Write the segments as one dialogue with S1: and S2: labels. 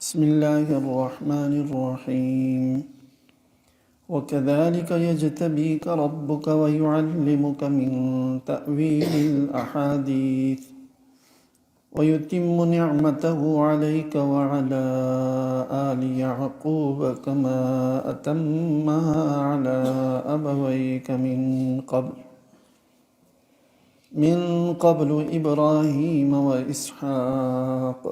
S1: بسم الله الرحمن الرحيم وكذلك يجتبيك ربك ويعلمك من تأويل الأحاديث ويتم نعمته عليك وعلى آل يعقوب كما أتمها على أبويك من قبل إبراهيم وإسحاق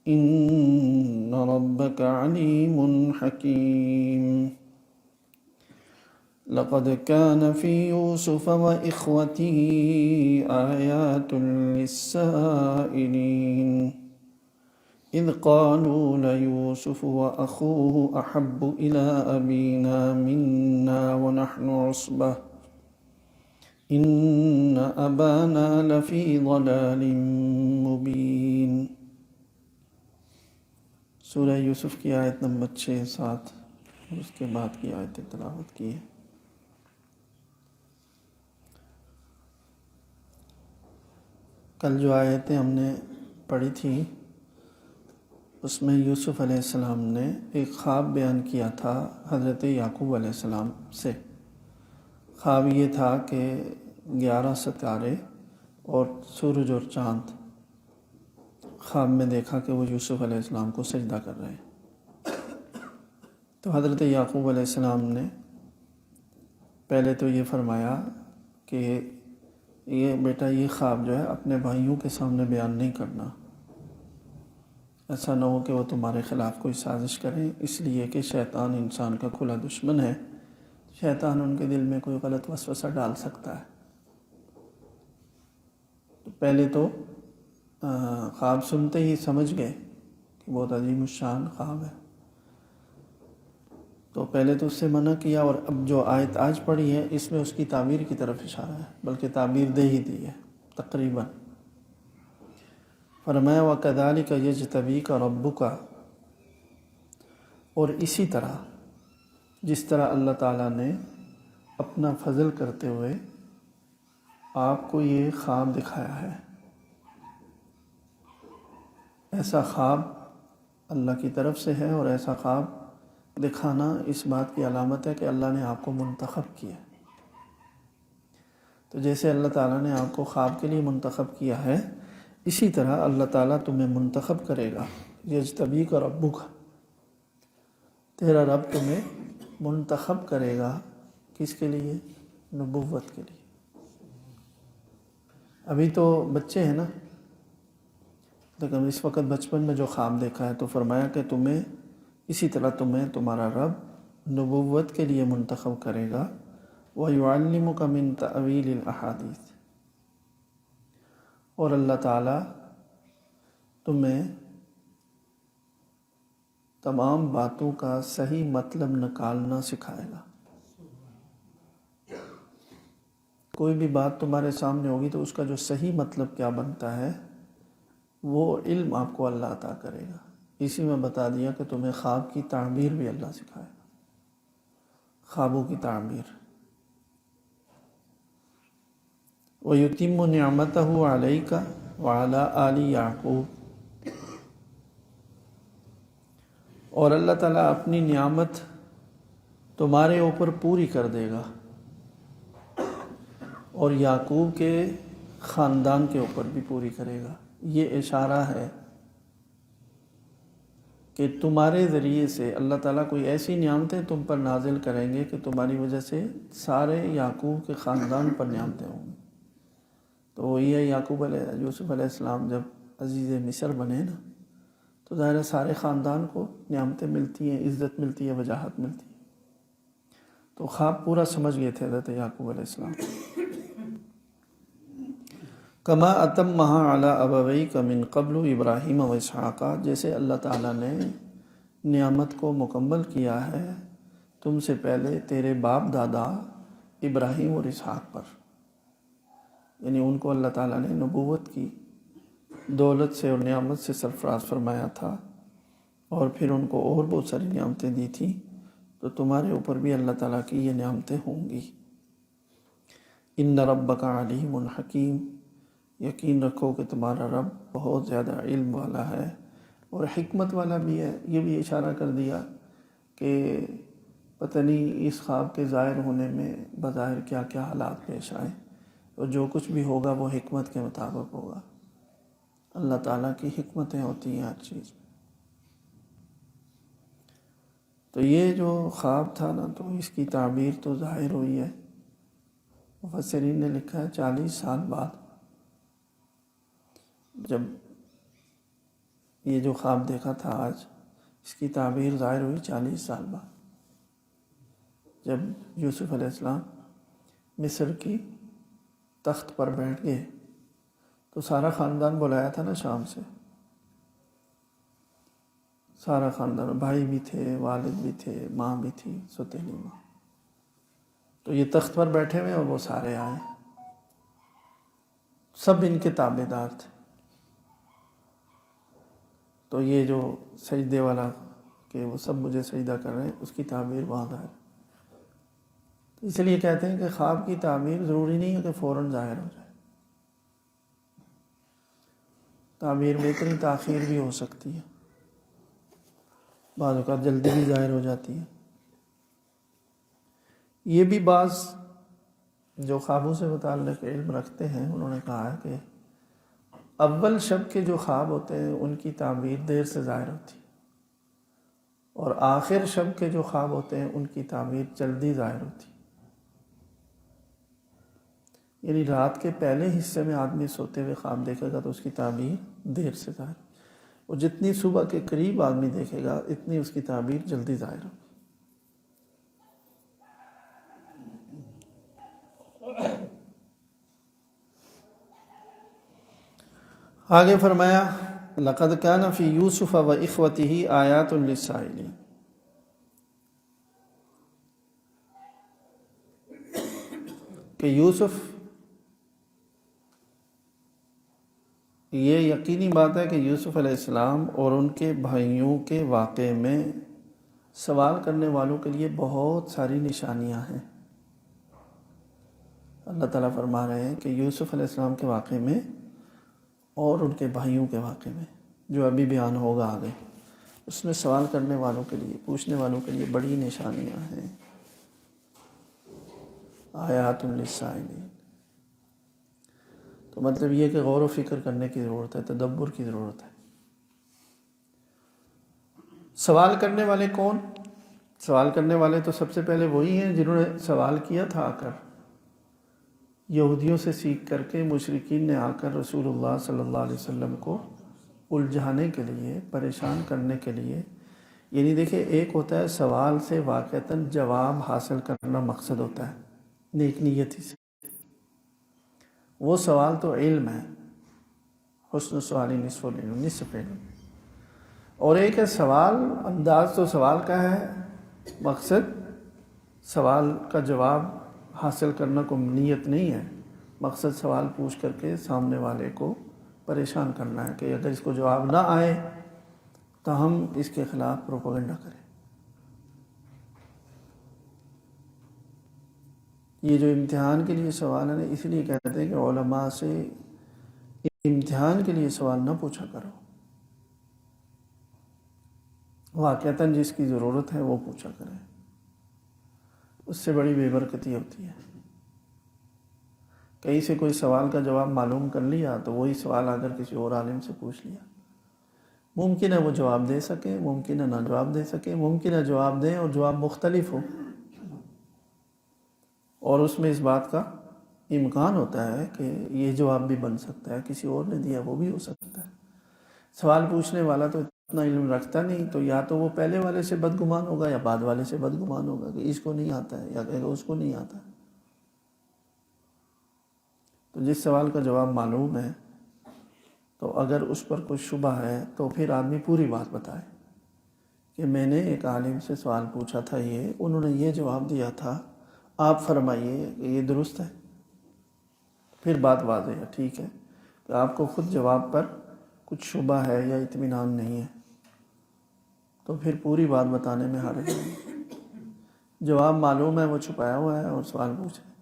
S1: إن ربك عليم حكيم لقد كان في يوسف وإخوته آيات للسائلين إذ قالوا ليوسف وأخوه أحب إلى أبينا منا ونحن عصبة إن أبانا لفي ضلال مبين۔ سورہ یوسف کی آیت نمبر 6-7 اور اس کے بعد کی آیت تلاوت کی ہے۔ کل جو آیتیں ہم نے پڑھی تھی اس میں یوسف علیہ السلام نے ایک خواب بیان کیا تھا حضرت یعقوب علیہ السلام سے۔ خواب یہ تھا کہ 11 ستارے اور سورج اور چاند خواب میں دیکھا کہ وہ یوسف علیہ السلام کو سجدہ کر رہے ہیں۔ تو حضرت یعقوب علیہ السلام نے پہلے تو یہ فرمایا کہ یہ بیٹا یہ خواب جو ہے اپنے بھائیوں کے سامنے بیان نہیں کرنا، ایسا نہ ہو کہ وہ تمہارے خلاف کوئی سازش کریں، اس لیے کہ شیطان انسان کا کھلا دشمن ہے، شیطان ان کے دل میں کوئی غلط وسوسہ ڈال سکتا ہے۔ تو پہلے تو خواب سنتے ہی سمجھ گئے کہ بہت عظیم الشان خواب ہے، تو پہلے تو اس سے منع کیا، اور اب جو آیت آج پڑھی ہے اس میں اس کی تعبیر کی طرف اشارہ ہے، بلکہ تعبیر دے ہی دی ہے تقریباً۔ فرمایا وَكَذَلِكَ يَجْتَبِيكَ رَبُّكَ، اور اسی طرح جس طرح اللہ تعالیٰ نے اپنا فضل کرتے ہوئے آپ کو یہ خواب دکھایا ہے، ایسا خواب اللہ کی طرف سے ہے، اور ایسا خواب دکھانا اس بات کی علامت ہے کہ اللہ نے آپ کو منتخب کیا۔ تو جیسے اللہ تعالیٰ نے آپ کو خواب کے لیے منتخب کیا ہے، اسی طرح اللہ تعالیٰ تمہیں منتخب کرے گا۔ یجتبیک ربک، تیرا رب تمہیں منتخب کرے گا، کس کے لیے؟ نبوت کے لیے۔ ابھی تو بچے ہیں نا، لیکن اس وقت بچپن میں جو خواب دیکھا ہے تو فرمایا کہ تمہیں اسی طرح تمہیں تمہارا رب نبوت کے لیے منتخب کرے گا۔ وَيُعَلِّمُكَ مِن تَأْوِيلِ الْأَحَادِيثِ، اور اللہ تعالیٰ تمہیں تمام باتوں کا صحیح مطلب نکالنا سکھائے گا۔ کوئی بھی بات تمہارے سامنے ہوگی تو اس کا جو صحیح مطلب کیا بنتا ہے وہ علم آپ کو اللہ عطا کرے گا۔ اسی میں بتا دیا کہ تمہیں خواب کی تعبیر بھی اللہ سکھائے گا، خوابوں کی تعبیر۔ وَيُتِمُّ نِعْمَتَهُ عَلَيْكَ وَعَلَىٰ آلِ يَعْقُوبَ، اور اللہ تعالیٰ اپنی نعمت تمہارے اوپر پوری کر دے گا، اور یعقوب کے خاندان کے اوپر بھی پوری کرے گا۔ یہ اشارہ ہے کہ تمہارے ذریعے سے اللہ تعالیٰ کوئی ایسی نعمتیں تم پر نازل کریں گے کہ تمہاری وجہ سے سارے یعقوب کے خاندان پر نعمتیں ہوں گی۔ تو وہی ہے یوسف علیہ السلام جب عزیز مصر بنے نا، تو ظاہر سارے خاندان کو نعمتیں ملتی ہیں، عزت ملتی ہے، وجاہت ملتی ہے۔ تو خواب پورا سمجھ گئے تھے حضرت یعقوب علیہ السلام۔ کما اتمہا علی ابویک من قبل ابراہیم و اسحاق، جیسے اللہ تعالیٰ نے نعمت کو مکمل کیا ہے تم سے پہلے تیرے باپ دادا ابراہیم اور اسحاق پر، یعنی ان کو اللہ تعالیٰ نے نبوت کی دولت سے اور نعمت سے سرفراز فرمایا تھا، اور پھر ان کو اور بہت ساری نعمتیں دی تھیں، تو تمہارے اوپر بھی اللہ تعالیٰ کی یہ نعمتیں ہوں گی۔ ان ربک علیم حکیم، یقین رکھو کہ تمہارا رب بہت زیادہ علم والا ہے، اور حکمت والا بھی ہے۔ یہ بھی اشارہ کر دیا کہ پتہ نہیں اس خواب کے ظاہر ہونے میں بظاہر کیا کیا حالات پیش آئیں، اور جو کچھ بھی ہوگا وہ حکمت کے مطابق ہوگا۔ اللہ تعالیٰ کی حکمتیں ہوتی ہیں ہر چیز میں۔ تو یہ جو خواب تھا نا، تو اس کی تعبیر تو ظاہر ہوئی ہے۔ مفسرین نے لکھا ہے 40 سال بعد جب یہ جو خواب دیکھا تھا آج، اس کی تعبیر ظاہر ہوئی 40 سال بعد، جب یوسف علیہ السلام مصر کی تخت پر بیٹھ گئے تو سارا خاندان بلایا تھا نا شام سے، سارا خاندان، بھائی بھی تھے، والد بھی تھے، ماں بھی تھی، سوتیلی ماں، تو یہ تخت پر بیٹھے ہوئے اور وہ سارے آئے، سب ان کے تابع دار تھے۔ تو یہ جو سجدے والا کہ وہ سب مجھے سجدہ کر رہے ہیں، اس کی تعبیر وہاں ظاہر۔ اس لیے کہتے ہیں کہ خواب کی تعبیر ضروری نہیں ہے کہ فوراً ظاہر ہو جائے، تعبیر میں اتنی تاخیر بھی ہو سکتی ہے، بعض اوقات جلدی بھی ظاہر ہو جاتی ہے۔ یہ بھی بعض جو خوابوں سے متعلق علم رکھتے ہیں انہوں نے کہا ہے کہ اول شب کے جو خواب ہوتے ہیں ان کی تعبیر دیر سے ظاہر ہوتی ہے، اور آخر شب کے جو خواب ہوتے ہیں ان کی تعبیر جلدی ظاہر ہوتی ہے۔ یعنی رات کے پہلے حصے میں آدمی سوتے ہوئے خواب دیکھے گا تو اس کی تعبیر دیر سے ظاہر، اور جتنی صبح کے قریب آدمی دیکھے گا اتنی اس کی تعبیر جلدی ظاہر ہوگی۔ آگے فرمایا لقد كان في يوسف وإخوته آيات للسائلين، کہ یوسف، یہ یقینی بات ہے کہ یوسف علیہ السلام اور ان کے بھائیوں کے واقعے میں سوال کرنے والوں کے لیے بہت ساری نشانیاں ہیں۔ اللہ تعالیٰ فرما رہے ہیں کہ یوسف علیہ السلام کے واقعے میں اور ان کے بھائیوں کے واقعے میں جو ابھی بیان ہوگا آگے، اس میں سوال کرنے والوں کے لیے، پوچھنے والوں کے لیے بڑی نشانیاں ہیں۔ آیات للسائلین، تو مطلب یہ کہ غور و فکر کرنے کی ضرورت ہے، تدبر کی ضرورت ہے۔ سوال کرنے والے کون؟ سوال کرنے والے تو سب سے پہلے وہی ہیں جنہوں نے سوال کیا تھا آ کر، یہودیوں سے سیکھ کر کے مشرکین نے آ کر رسول اللہ صلی اللہ علیہ وسلم کو الجھانے کے لیے، پریشان کرنے کے لیے۔ یعنی دیکھیں، ایک ہوتا ہے سوال سے واقعتاً جواب حاصل کرنا مقصد ہوتا ہے نیک نیتی سے، وہ سوال تو علم ہے، حسن سوالی نصف العلم، نصف علم۔ اور ایک ہے سوال، انداز تو سوال کا ہے، مقصد سوال کا جواب حاصل کرنا کو نیت نہیں ہے، مقصد سوال پوچھ کر کے سامنے والے کو پریشان کرنا ہے کہ اگر اس کو جواب نہ آئے تو ہم اس کے خلاف پروپیگنڈا کریں۔ یہ جو امتحان کے لیے سوال ہے، اس لیے کہتے ہیں کہ علماء سے امتحان کے لیے سوال نہ پوچھا کرو، واقعتاً جس کی ضرورت ہے وہ پوچھا کریں، اس سے بڑی بے برکتی ہوتی ہے۔ کہیں سے کوئی سوال کا جواب معلوم کر لیا تو وہی سوال اگر کسی اور عالم سے پوچھ لیا، ممکن ہے وہ جواب دے سکے، ممکن ہے نہ جواب دے سکے، ممکن ہے جواب دیں اور جواب مختلف ہو، اور اس میں اس بات کا امکان ہوتا ہے کہ یہ جواب بھی بن سکتا ہے، کسی اور نے دیا وہ بھی ہو سکتا ہے۔ سوال پوچھنے والا تو اتنا علم رکھتا نہیں، تو یا تو وہ پہلے والے سے بدگمان ہوگا یا بعد والے سے بدگمان ہوگا کہ اس کو نہیں آتا ہے، یا کہے گا اس کو نہیں آتا ہے۔ تو جس سوال کا جواب معلوم ہے تو اگر اس پر کوئی شبہ ہے تو پھر آدمی پوری بات بتائے کہ میں نے ایک عالم سے سوال پوچھا تھا، یہ انہوں نے یہ جواب دیا تھا، آپ فرمائیے کہ یہ درست ہے۔ پھر بات واضح ہے، ٹھیک ہے کہ آپ کو خود جواب پر کچھ شبہ ہے یا اطمینان نہیں ہے تو پھر پوری بات بتانے میں حرج نہیں۔ جواب معلوم ہے وہ چھپایا ہوا ہے اور سوال پوچھے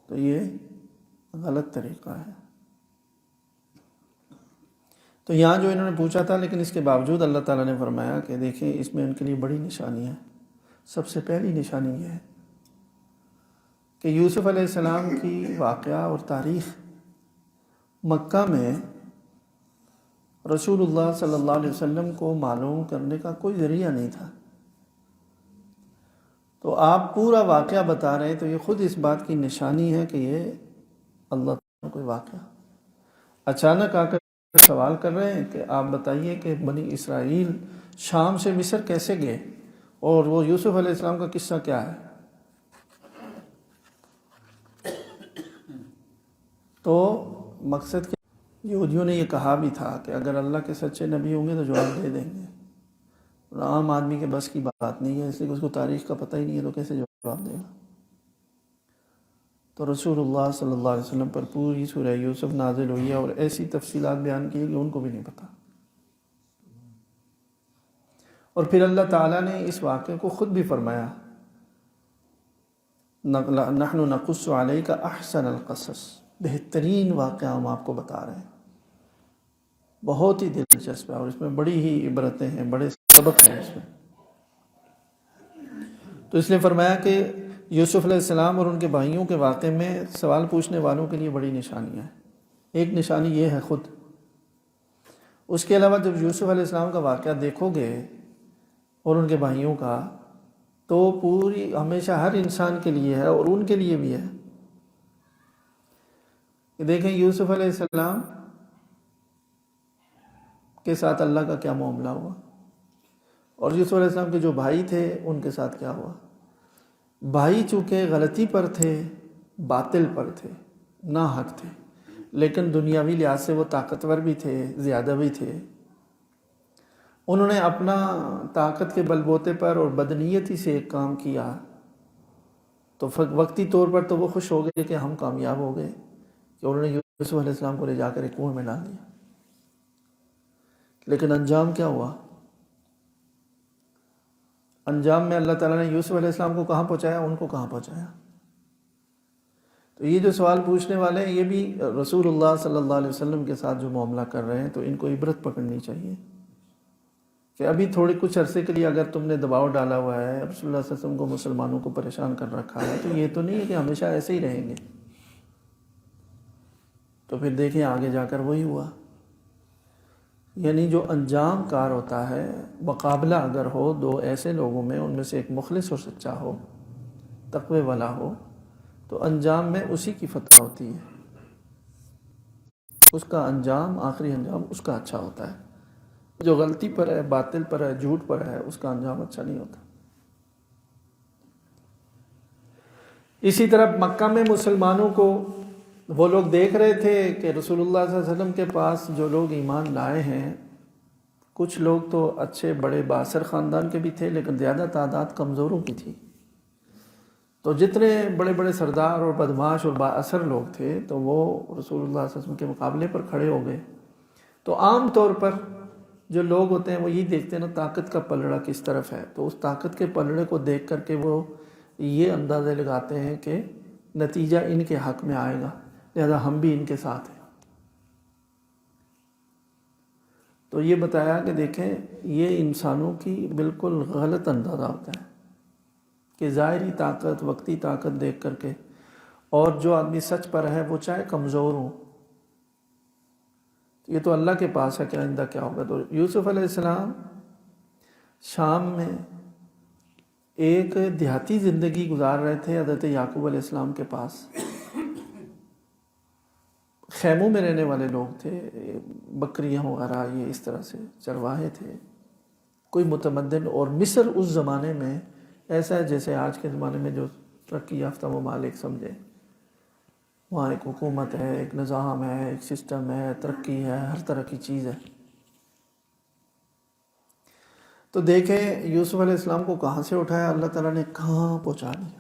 S1: تو یہ غلط طریقہ ہے۔ تو یہاں جو انہوں نے پوچھا تھا، لیکن اس کے باوجود اللہ تعالیٰ نے فرمایا کہ دیکھیں اس میں ان کے لیے بڑی نشانی ہے۔ سب سے پہلی نشانی یہ ہے کہ یوسف علیہ السلام کی واقعہ اور تاریخ مکہ میں رسول اللہ صلی اللہ علیہ وسلم کو معلوم کرنے کا کوئی ذریعہ نہیں تھا۔ تو آپ پورا واقعہ بتا رہے ہیں، تو یہ خود اس بات کی نشانی ہے کہ یہ اللہ تعالیٰ کوئی واقعہ اچانک آ کر سوال کر رہے ہیں کہ آپ بتائیے کہ بنی اسرائیل شام سے مصر کیسے گئے، اور وہ یوسف علیہ السلام کا قصہ کیا ہے۔ تو مقصد کہ یہودیوں نے یہ کہا بھی تھا کہ اگر اللہ کے سچے نبی ہوں گے تو جواب دے دیں گے، اور عام آدمی کے بس کی بات نہیں ہے، اس لیے کہ اس کو تاریخ کا پتہ ہی نہیں ہے تو کیسے جواب دے گا۔ تو رسول اللہ صلی اللہ علیہ وسلم پر پوری سورہ یوسف نازل ہوئی ہے، اور ایسی تفصیلات بیان کی کہ ان کو بھی نہیں پتہ۔ اور پھر اللہ تعالیٰ نے اس واقعے کو خود بھی فرمایا، نحن نقص علیک احسن القصص، بہترین واقعہ ہم آپ کو بتا رہے ہیں، بہت ہی دلچسپ ہے، اور اس میں بڑی ہی عبرتیں ہیں، بڑے سبق ہیں اس میں۔ تو اس لیے فرمایا کہ یوسف علیہ السلام اور ان کے بھائیوں کے واقعے میں سوال پوچھنے والوں کے لیے بڑی نشانیاں ہیں۔ ایک نشانی یہ ہے خود، اس کے علاوہ جب یوسف علیہ السلام کا واقعہ دیکھو گے اور ان کے بھائیوں کا، تو پوری ہمیشہ ہر انسان کے لیے ہے اور ان کے لیے بھی ہے کہ دیکھیں یوسف علیہ السلام کے ساتھ اللہ کا کیا معاملہ ہوا، اور یوسف علیہ السلام کے جو بھائی تھے ان کے ساتھ کیا ہوا۔ بھائی چونکہ غلطی پر تھے، باطل پر تھے، ناحق تھے، لیکن دنیاوی لحاظ سے وہ طاقتور بھی تھے، زیادہ بھی تھے۔ انہوں نے اپنا طاقت کے بل بوتے پر اور بدنیتی سے ایک کام کیا، تو وقتی طور پر تو وہ خوش ہو گئے کہ ہم کامیاب ہو گئے، کہ انہوں نے یوسف علیہ السلام کو لے جا کر ایک کنویں میں ڈال دیا، لیکن انجام کیا ہوا؟ انجام میں اللہ تعالیٰ نے یوسف علیہ السلام کو کہاں پہنچایا، ان کو کہاں پہنچایا۔ تو یہ جو سوال پوچھنے والے ہیں، یہ بھی رسول اللہ صلی اللہ علیہ وسلم کے ساتھ جو معاملہ کر رہے ہیں، تو ان کو عبرت پکڑنی چاہیے کہ ابھی تھوڑے کچھ عرصے کے لیے اگر تم نے دباؤ ڈالا ہوا ہے، رسول اللہ صلی اللہ علیہ وسلم کو، مسلمانوں کو پریشان کر رکھا ہے، تو یہ تو نہیں ہے کہ ہمیشہ ایسے ہی رہیں گے۔ تو پھر دیکھیں آگے جا کر وہی ہوا، یعنی جو انجام کار ہوتا ہے، مقابلہ اگر ہو دو ایسے لوگوں میں، ان میں سے ایک مخلص اور سچا ہو، تقوی والا ہو، تو انجام میں اسی کی فتح ہوتی ہے، اس کا انجام، آخری انجام اس کا اچھا ہوتا ہے۔ جو غلطی پر ہے، باطل پر ہے، جھوٹ پر ہے، اس کا انجام اچھا نہیں ہوتا۔ اسی طرح مکہ میں مسلمانوں کو وہ لوگ دیکھ رہے تھے کہ رسول اللہ صلی اللہ علیہ وسلم کے پاس جو لوگ ایمان لائے ہیں، کچھ لوگ تو اچھے بڑے بااثر خاندان کے بھی تھے، لیکن زیادہ تعداد کمزوروں کی تھی۔ تو جتنے بڑے بڑے سردار اور بدماش اور با اثر لوگ تھے، تو وہ رسول اللہ صلی اللہ علیہ وسلم کے مقابلے پر کھڑے ہو گئے۔ تو عام طور پر جو لوگ ہوتے ہیں وہ یہی دیکھتے ہیں نا، طاقت کا پلڑا کس طرف ہے، تو اس طاقت کے پلڑے کو دیکھ کر کے وہ یہ اندازے لگاتے ہیں کہ نتیجہ ان کے حق میں آئے گا، لہذا ہم بھی ان کے ساتھ ہیں۔ تو یہ بتایا کہ دیکھیں یہ انسانوں کی بالکل غلط اندازہ ہوتا ہے کہ ظاہری طاقت، وقتی طاقت دیکھ کر کے، اور جو آدمی سچ پر ہے وہ چاہے کمزور ہو، یہ تو اللہ کے پاس ہے کہ آئندہ کیا ہوگا۔ تو یوسف علیہ السلام شام میں ایک دیہاتی زندگی گزار رہے تھے، حضرت یعقوب علیہ السلام کے پاس خیموں میں رہنے والے لوگ تھے، بکریاں وغیرہ یہ اس طرح سے چرواہے تھے، کوئی متمدن۔ اور مصر اس زمانے میں ایسا ہے جیسے آج کے زمانے میں جو ترقی یافتہ ممالک سمجھے، وہاں ایک حکومت ہے، ایک نظام ہے، ایک سسٹم ہے، ترقی ہے، ہر طرح کی چیز ہے۔ تو دیکھیں یوسف علیہ السلام کو کہاں سے اٹھایا اللہ تعالیٰ نے، کہاں پہنچا دیا،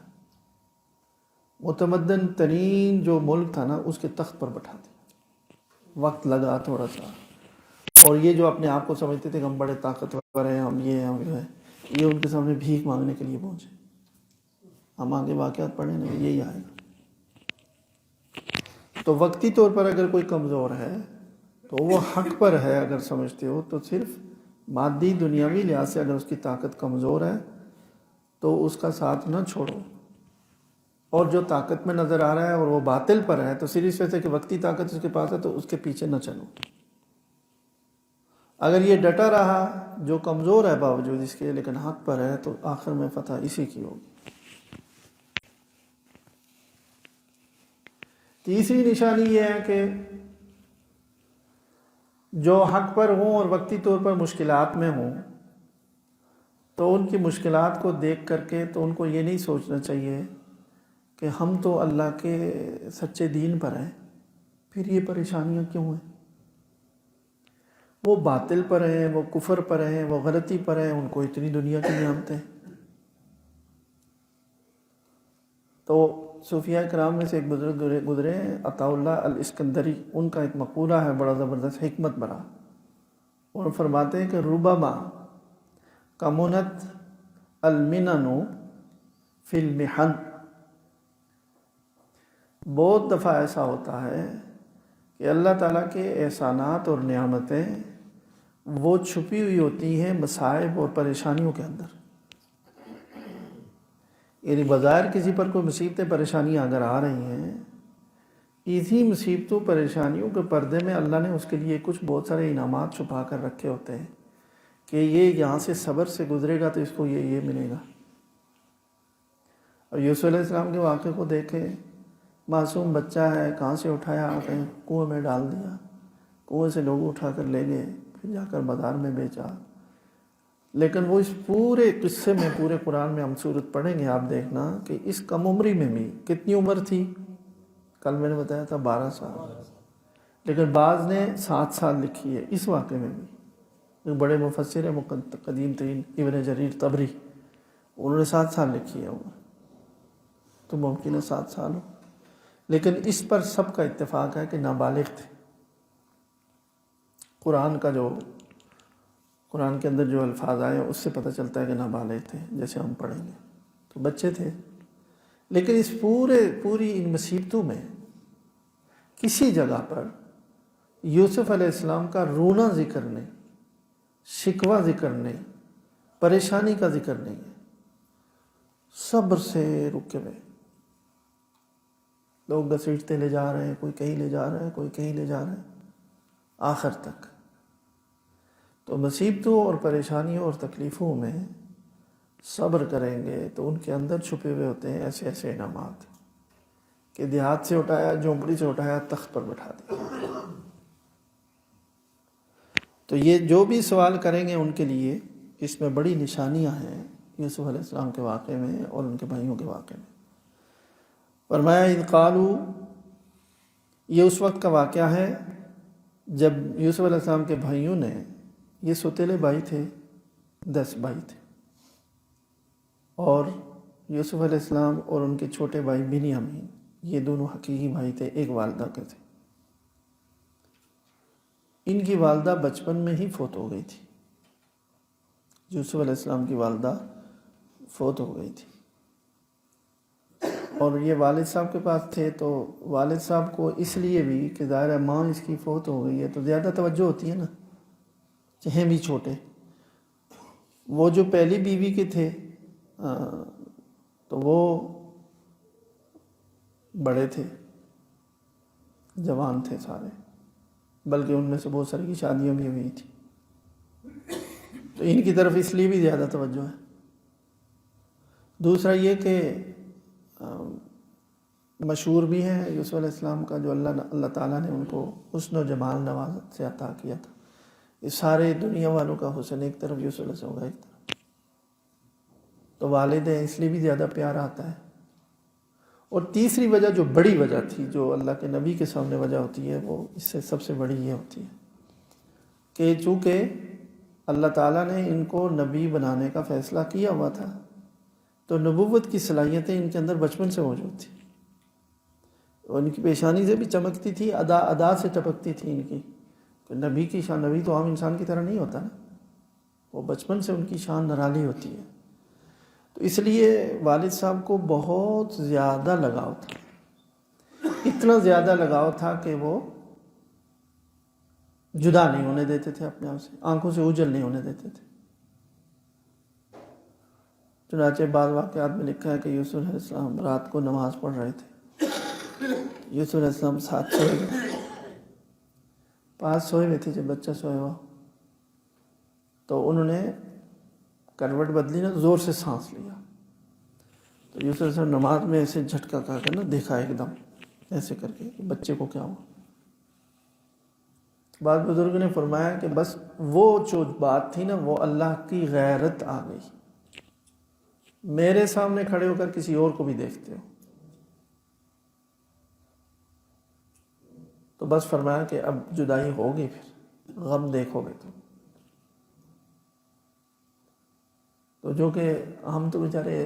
S1: متمدن ترین جو ملک تھا نا اس کے تخت پر بٹھا دیا۔ وقت لگا تھوڑا سا، اور یہ جو اپنے آپ کو سمجھتے تھے کہ ہم بڑے طاقتور ہیں، ہم یہ ہیں، ہم یہ ہیں، یہ ان کے سامنے بھیک مانگنے کے لیے پہنچے۔ ہم آگے واقعات پڑھیں نا، یہی آئے گا۔ تو وقتی طور پر اگر کوئی کمزور ہے تو وہ حق پر ہے اگر سمجھتے ہو تو صرف مادی دنیاوی لحاظ سے اگر اس کی طاقت کمزور ہے تو اس کا ساتھ نہ چھوڑو، اور جو طاقت میں نظر آ رہا ہے اور وہ باطل پر ہے تو صرف اس وجہ سے کہ وقتی طاقت اس کے پاس ہے تو اس کے پیچھے نہ چلو۔ اگر یہ ڈٹا رہا جو کمزور ہے باوجود اس کے لیکن حق پر ہے تو آخر میں فتح اسی کی ہوگی۔ تیسری نشانی یہ ہے کہ جو حق پر ہوں اور وقتی طور پر مشکلات میں ہوں تو ان کی مشکلات کو دیکھ کر کے تو ان کو یہ نہیں سوچنا چاہیے کہ ہم تو اللہ کے سچے دین پر ہیں، پھر یہ پریشانیاں کیوں ہیں؟ وہ باطل پر ہیں، وہ کفر پر ہیں، وہ غلطی پر ہیں، ان کو اتنی دنیا کی نعمتیں ہیں۔ تو صوفیاء کرام میں سے ایک بزرگ گزرے ہیں عطاء اللہ الاسکندری، ان کا ایک مقولہ ہے بڑا زبردست حکمت بھرا۔ اور فرماتے ہیں کہ ربما کمنت المنن فی المحن، بہت دفعہ ایسا ہوتا ہے کہ اللہ تعالیٰ کے احسانات اور نعمتیں وہ چھپی ہوئی ہوتی ہیں مصائب اور پریشانیوں کے اندر۔ یعنی بظاہر کسی پر کوئی مصیبتیں پریشانیاں اگر آ رہی ہیں، اسی مصیبتوں پریشانیوں کے پردے میں اللہ نے اس کے لیے کچھ بہت سارے انعامات چھپا کر رکھے ہوتے ہیں کہ یہ یہاں سے صبر سے گزرے گا تو اس کو یہ ملے گا۔ اور یوسف علیہ السلام کے واقعے کو دیکھیں، معصوم بچہ ہے، کہاں سے اٹھایا آپ نے، کنویں میں ڈال دیا، کنویں سے لوگ اٹھا کر لے گئے، پھر جا کر بازار میں بیچا۔ لیکن وہ اس پورے قصے میں پورے قرآن میں ہم صورت پڑھیں گے، آپ دیکھنا کہ اس کم عمری میں بھی کتنی عمر تھی، کل میں نے بتایا تھا 12 سال، لیکن بعض نے 7 سال لکھی ہے اس واقعے میں بھی۔ بڑے مفسر ہیں قدیم ترین ابن جریر طبری، انہوں نے 7 سال لکھی ہے عمر، تو ممکن ہے 7 سال ہو، لیکن اس پر سب کا اتفاق ہے کہ نابالغ تھے۔ قرآن کے اندر جو الفاظ آئے اس سے پتہ چلتا ہے کہ نابالغ تھے، جیسے ہم پڑھیں گے تو بچے تھے۔ لیکن اس پوری ان مصیبتوں میں کسی جگہ پر یوسف علیہ السلام کا رونا ذکر نہیں، شکوہ ذکر نہیں، پریشانی کا ذکر نہیں ہے، صبر سے رکے ہوئے۔ لوگ گھسیٹتے لے جا رہے ہیں، کوئی کہیں لے جا رہا ہے، کوئی کہیں لے جا رہا ہے، آخر تک۔ تو مصیبتوں اور پریشانیوں اور تکلیفوں میں صبر کریں گے تو ان کے اندر چھپے ہوئے ہوتے ہیں ایسے ایسے انعامات کہ دیہات سے اٹھایا، جھونپڑی سے اٹھایا، تخت پر بٹھا دیا۔ تو یہ جو بھی سوال کریں گے ان کے لیے اس میں بڑی نشانیاں ہیں یوسف علیہ السلام کے واقعے میں اور ان کے بھائیوں کے واقعے میں۔ فرمایا اذ قالوا، یہ اس وقت کا واقعہ ہے جب یوسف علیہ السلام کے بھائیوں نے، یہ ستیلے بھائی تھے، 10 بھائی تھے، اور یوسف علیہ السلام اور ان کے چھوٹے بھائی بنیامین، یہ دونوں حقیقی بھائی تھے، ایک والدہ کے تھے۔ ان کی والدہ بچپن میں ہی فوت ہو گئی تھی، یوسف علیہ السلام کی والدہ فوت ہو گئی تھی، اور یہ والد صاحب کے پاس تھے، تو والد صاحب کو اس لیے بھی کہ ظاہر ہے ماں اس کی فوت ہو گئی ہے تو زیادہ توجہ ہوتی ہے نا، چاہے بھی چھوٹے۔ وہ جو پہلی بیوی کے تھے تو وہ بڑے تھے، جوان تھے سارے، بلکہ ان میں سے بہت ساری کی شادیاں بھی ہوئی تھی، تو ان کی طرف اس لیے بھی زیادہ توجہ ہے۔ دوسرا یہ کہ مشہور بھی ہے یوسف علیہ السلام کا جو اللہ تعالیٰ نے ان کو حسن و جمال نوازت سے عطا کیا تھا۔ اس سارے دنیا والوں کا حسن ایک طرف، یوسف علیہ السلام کا ایک طرف، تو والد ہیں اس لیے بھی زیادہ پیار آتا ہے۔ اور تیسری وجہ جو بڑی وجہ تھی، جو اللہ کے نبی کے سامنے وجہ ہوتی ہے، وہ اس سے سب سے بڑی یہ ہوتی ہے کہ چونکہ اللہ تعالیٰ نے ان کو نبی بنانے کا فیصلہ کیا ہوا تھا، تو نبوت کی صلاحیتیں ان کے اندر بچپن سے موجود تھی، اور ان کی پیشانی سے بھی چمکتی تھی، ادا سے ٹپکتی تھی ان کی، کہ نبی کی شان، نبی تو عام انسان کی طرح نہیں ہوتا نا، وہ بچپن سے ان کی شان نرالی ہوتی ہے۔ تو اس لیے والد صاحب کو بہت زیادہ لگاؤ تھا، اتنا زیادہ لگاؤ تھا کہ وہ جدا نہیں ہونے دیتے تھے اپنے آپ سے، آنکھوں سے اوجھل نہیں ہونے دیتے تھے۔ چنانچہ بعض واقعات میں لکھا ہے کہ یوسف علیہ السلام رات کو نماز پڑھ رہے تھے، یوسف علیہ السلام ساتھ سوئے ہوئے، پاس سوئے ہوئے تھے، جب بچہ سویا ہوا تو انہوں نے کروٹ بدلی نا، زور سے سانس لیا، تو یوسف علیہ السلام نماز میں ایسے جھٹکا کھا کر نا دیکھا ایک دم ایسے کر کے کہ بچے کو کیا ہوا۔ بعض بزرگ نے فرمایا کہ بس وہ جو بات تھی نا، وہ اللہ کی غیرت آ گئی، میرے سامنے کھڑے ہو کر کسی اور کو بھی دیکھتے ہو، تو بس فرمایا کہ اب جدائی ہوگی، پھر غم دیکھو گے تو جو کہ ہم تو بیچارے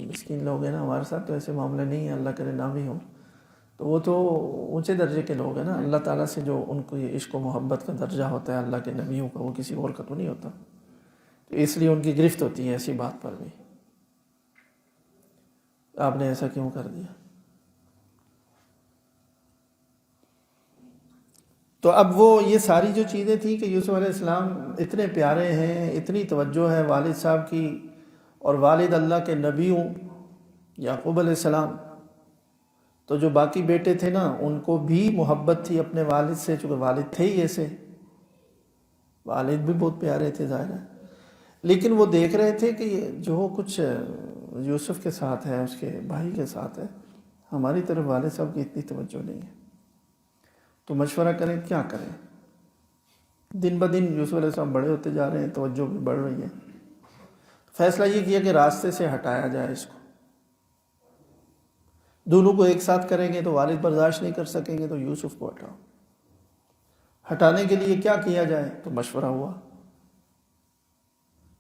S1: مسکین لوگ ہیں نا، ہمارے ساتھ تو ایسے معاملے نہیں ہیں، اللہ کرے نہ بھی ہو، تو وہ تو اونچے درجے کے لوگ ہیں نا، اللہ تعالیٰ سے جو ان کو یہ عشق و محبت کا درجہ ہوتا ہے اللہ کے نبیوں کا، وہ کسی اور کا تو نہیں ہوتا، تو اس لیے ان کی گرفت ہوتی ہے ایسی بات پر بھی، آپ نے ایسا کیوں کر دیا۔ تو اب وہ یہ ساری جو چیزیں تھیں کہ یوسف علیہ السلام اتنے پیارے ہیں، اتنی توجہ ہے والد صاحب کی، اور والد اللہ کے نبیوں یعقوب علیہ السلام، تو جو باقی بیٹے تھے نا ان کو بھی محبت تھی اپنے والد سے، چونکہ والد تھے ہی ایسے، والد بھی بہت پیارے تھے ظاہر ہے، لیکن وہ دیکھ رہے تھے کہ یہ جو کچھ یوسف کے ساتھ ہے، اس کے بھائی کے ساتھ ہے، ہماری طرف والد صاحب کی اتنی توجہ نہیں ہے، تو مشورہ کریں کیا کریں۔ دن بدن یوسف علیہ السلام بڑے ہوتے جا رہے ہیں، توجہ بھی بڑھ رہی ہے، فیصلہ یہ کیا کہ راستے سے ہٹایا جائے اس کو، دونوں کو ایک ساتھ کریں گے تو والد برداشت نہیں کر سکیں گے، تو یوسف کو ہٹاؤ۔ ہٹانے کے لیے کیا کیا جائے، تو مشورہ ہوا،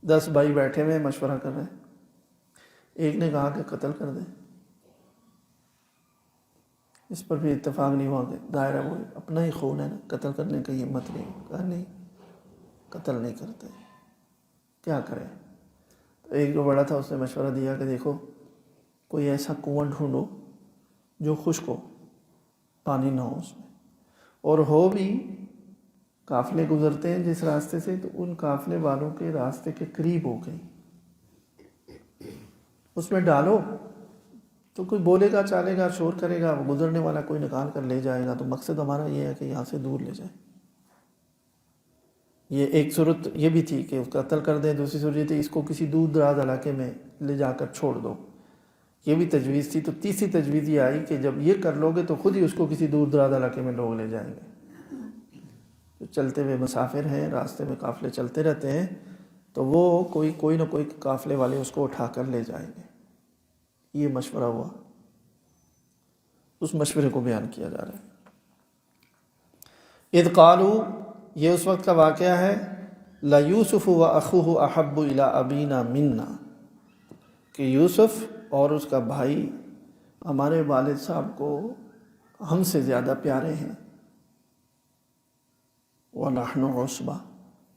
S1: 10 بھائی بیٹھے ہوئے مشورہ کر رہے ہیں، ایک نے کہا کہ قتل کر دیں، اس پر بھی اتفاق نہیں ہوا کہ دائرہ وہ اپنا ہی خون ہے نا، قتل کرنے کا یہ مت نہیں، کہا نہیں قتل نہیں کرتے، کیا کریں۔ تو ایک جو بڑا تھا اس نے مشورہ دیا کہ دیکھو کوئی ایسا کنواں ڈھونڈو جو خشک ہو، پانی نہ ہو اس میں، اور ہو بھی قافلے گزرتے ہیں جس راستے سے، تو ان قافلے والوں کے راستے کے قریب ہو گئی، اس میں ڈالو تو کوئی بولے گا، چالے گا، شور کرے گا، گزرنے والا کوئی نکال کر لے جائے گا، تو مقصد ہمارا یہ ہے کہ یہاں سے دور لے جائے۔ یہ ایک صورت یہ بھی تھی کہ اس کا قتل کر دیں، دوسری صورت یہ تھی اس کو کسی دور دراز علاقے میں لے جا کر چھوڑ دو، یہ بھی تجویز تھی۔ تو تیسری تجویز یہ آئی کہ جب یہ کر لو گے تو خود ہی اس کو کسی دور دراز علاقے میں لوگ لے جائیں گے، تو چلتے ہوئے مسافر ہیں، راستے میں قافلے چلتے رہتے ہیں، تو وہ کوئی نہ کوئی قافلے والے اس کو اٹھا کر لے جائیں گے۔ یہ مشورہ ہوا، اس مشورے کو بیان کیا جا رہا ہے۔ اذ قالوا، یہ اس وقت کا واقعہ ہے، لَيُوسُفُ وَأَخُوهُ أَحَبُّ إِلَىٰ أَبِينَا مِنَّا، کہ یوسف اور اس کا بھائی ہمارے والد صاحب کو ہم سے زیادہ پیارے ہیں، وَنَحْنُ عُصْبَةٌ،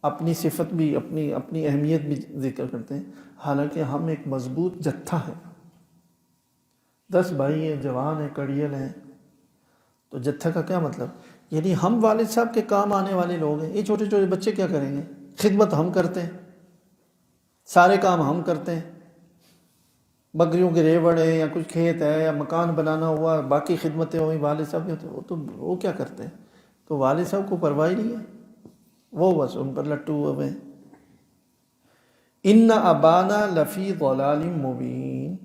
S1: اپنی صفت بھی، اپنی اہمیت بھی ذکر کرتے ہیں، حالانکہ ہم ایک مضبوط جتھا ہے، 10 بھائی ہیں، جوان ہیں، کڑیل ہیں، تو جتھا کا کیا مطلب، یعنی ہم والد صاحب کے کام آنے والے لوگ ہیں، یہ چھوٹے چھوٹے بچے کیا کریں گے، خدمت ہم کرتے ہیں، سارے کام ہم کرتے ہیں، بکریوں کے ریوڑ ہے یا کچھ کھیت ہے یا مکان بنانا ہوا، باقی خدمتیں ہوئی والد صاحب کی، وہ کیا کرتے ہیں، تو والد صاحب کو پرواہ نہیں ہے، وہ بس ان پر لٹو ہوئے ہیں۔ اِنَّ أَبَانَا لَفِي ضَلَالٍ مُبِينٍ،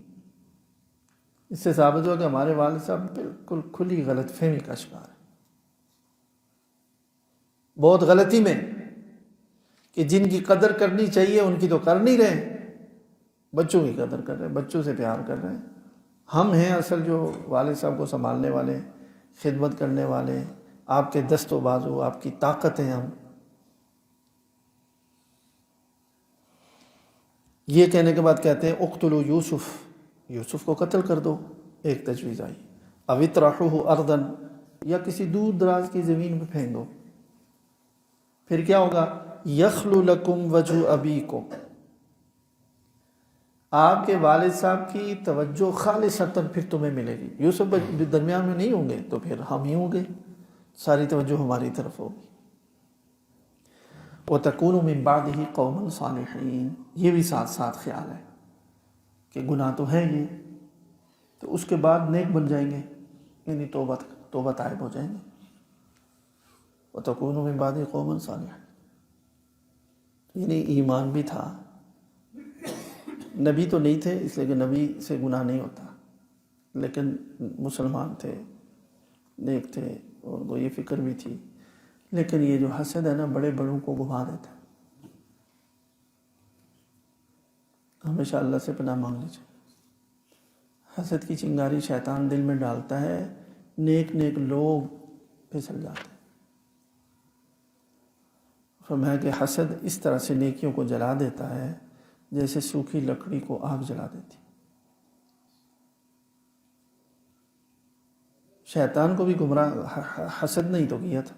S1: اس سے ثابت ہوا کہ ہمارے والد صاحب بالکل کھلی غلط فہمی کا شکار ہے، بہت غلطی میں، کہ جن کی قدر کرنی چاہیے ان کی تو کر نہیں رہے، بچوں کی قدر کر رہے ہیں، بچوں سے پیار کر رہے ہیں۔ ہم ہیں اصل جو والد صاحب کو سنبھالنے والے، خدمت کرنے والے، آپ کے دست و بازو، آپ کی طاقت ہیں ہم۔ یہ کہنے کے بعد کہتے ہیں اقتلوا یوسف، یوسف کو قتل کر دو، ایک تجویز آئی، او اطرحوہ ارضاً، یا کسی دور دراز کی زمین میں پھینک دو، پھر کیا ہوگا، یخل لکم وجہ ابیکم، آپ کے والد صاحب کی توجہ خالصتاً پھر تمہیں ملے گی، یوسف درمیان میں نہیں ہوں گے تو پھر ہم ہی ہوں گے، ساری توجہ ہماری طرف ہوگی۔ وَتَكُونُ مِن بَعْدِهِ قَوْمًا صَالِحِينَ، یہ بھی ساتھ ساتھ خیال ہے کہ گناہ تو ہے یہ، تو اس کے بعد نیک بن جائیں گے، یعنی توبہ طائب ہو جائیں گے. وَتَكُونُ مِن بَعْدِهِ قَوْمًا صَالِحِينَ، یعنی ایمان بھی تھا، نبی تو نہیں تھے اس لیے کہ نبی سے گناہ نہیں ہوتا، لیکن مسلمان تھے، نیک تھے، اور وہ یہ فکر بھی تھی. لیکن یہ جو حسد ہے نا بڑے بڑوں کو گھما دیتا ہے. ہمیشہ اللہ سے پناہ مانگنی چاہیے. حسد کی چنگاری شیطان دل میں ڈالتا ہے، نیک نیک لوگ پھسل جاتے ہیں. فرمایا کہ حسد اس طرح سے نیکیوں کو جلا دیتا ہے جیسے سوکھی لکڑی کو آگ جلا دیتی. شیطان کو بھی گمراہ حسد نہیں تو کیا تھا.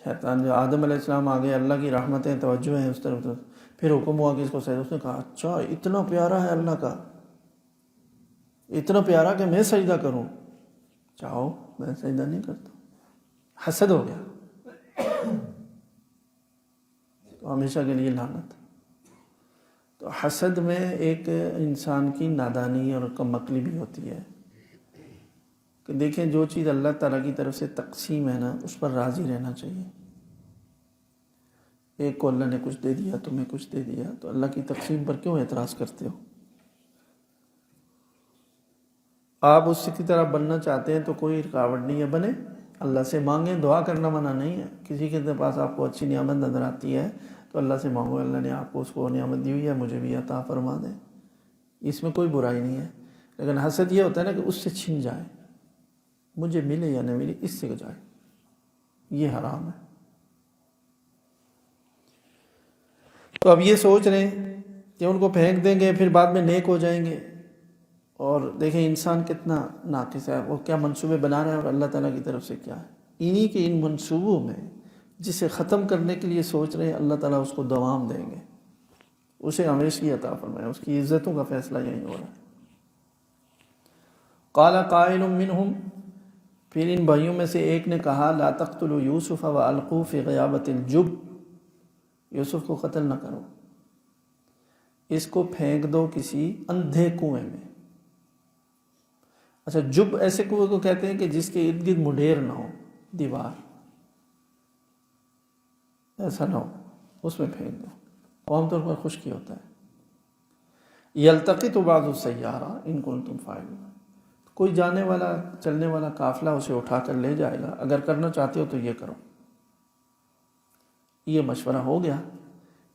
S1: شیطان جو آدم علیہ السلام آگے اللہ کی رحمتیں توجہ ہیں اس طرف، پھر حکم ہوا کہ اس کو سجدہ، اس نے کہا اچھا اتنا پیارا ہے اللہ کا، اتنا پیارا کہ میں سجدہ کروں، چاہو میں سجدہ نہیں کرتا. حسد ہو گیا تو ہمیشہ کے لیے لعنت. تو حسد میں ایک انسان کی نادانی اور کم عقلی بھی ہوتی ہے کہ دیکھیں جو چیز اللہ تعالیٰ کی طرف سے تقسیم ہے نا اس پر راضی رہنا چاہیے. ایک کو اللہ نے کچھ دے دیا، تمہیں کچھ دے دیا، تو اللہ کی تقسیم پر کیوں اعتراض کرتے ہو؟ آپ اس کی طرح بننا چاہتے ہیں تو کوئی رکاوٹ نہیں ہے، بنے، اللہ سے مانگیں، دعا کرنا منع نہیں ہے. کسی کے پاس آپ کو اچھی نعمت نظر آتی ہے تو اللہ سے مانگو، اللہ نے آپ کو اس کو نعمت دی ہوئی ہے، مجھے بھی عطا فرما دیں، اس میں کوئی برائی نہیں ہے. لیکن حسد یہ ہوتا ہے نا کہ اس سے چھن جائے، مجھے ملے یا نہ ملے اس سے جائے، یہ حرام ہے. تو اب یہ سوچ رہے ہیں کہ ان کو پھینک دیں گے پھر بعد میں نیک ہو جائیں گے. اور دیکھیں انسان کتنا ناقص ہے، وہ کیا منصوبے بنا رہے ہیں اور اللہ تعالیٰ کی طرف سے کیا ہے. انہی کے ان منصوبوں میں جسے ختم کرنے کے لیے سوچ رہے ہیں اللہ تعالیٰ اس کو دوام دیں گے، اسے ہمیشہ عطا فرمائے، اس کی عزتوں کا فیصلہ یہی ہو رہا ہے. قال قائل منہم، پھر ان بھائیوں میں سے ایک نے کہا لا تقتلوا یوسف والقوا فی غیابۃ الجب، یوسف کو قتل نہ کرو، اس کو پھینک دو کسی اندھے کنویں میں. اچھا جب ایسے کنویں کو کہتے ہیں کہ جس کے ارد گرد مڈیر نہ ہو، دیوار ایسا نہ ہو، اس میں پھینک دو، عام طور پر خشکی ہوتا ہے. یلتقط بعض السیارہ ان کنتم فاعلین، کوئی جانے والا چلنے والا قافلہ اسے اٹھا کر لے جائے گا، اگر کرنا چاہتے ہو تو یہ کرو. یہ مشورہ ہو گیا.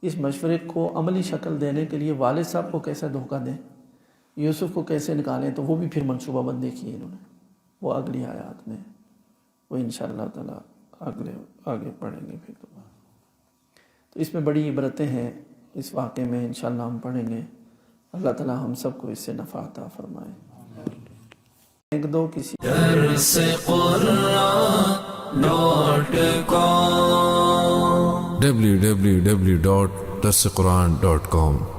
S1: اس مشورے کو عملی شکل دینے کے لیے والد صاحب کو کیسے دھوکہ دیں، یوسف کو کیسے نکالیں، تو وہ بھی پھر منصوبہ بندی کی انہوں نے. وہ اگلی آیات میں وہ انشاءاللہ تعالیٰ آگے پڑھیں گے پھر. تو اس میں بڑی عبرتیں ہیں اس واقعے میں، انشاءاللہ ہم پڑھیں گے. اللہ تعالیٰ ہم سب کو اس سے نفع عطا فرمائے. ایک دو کسی
S2: www.darsequran.com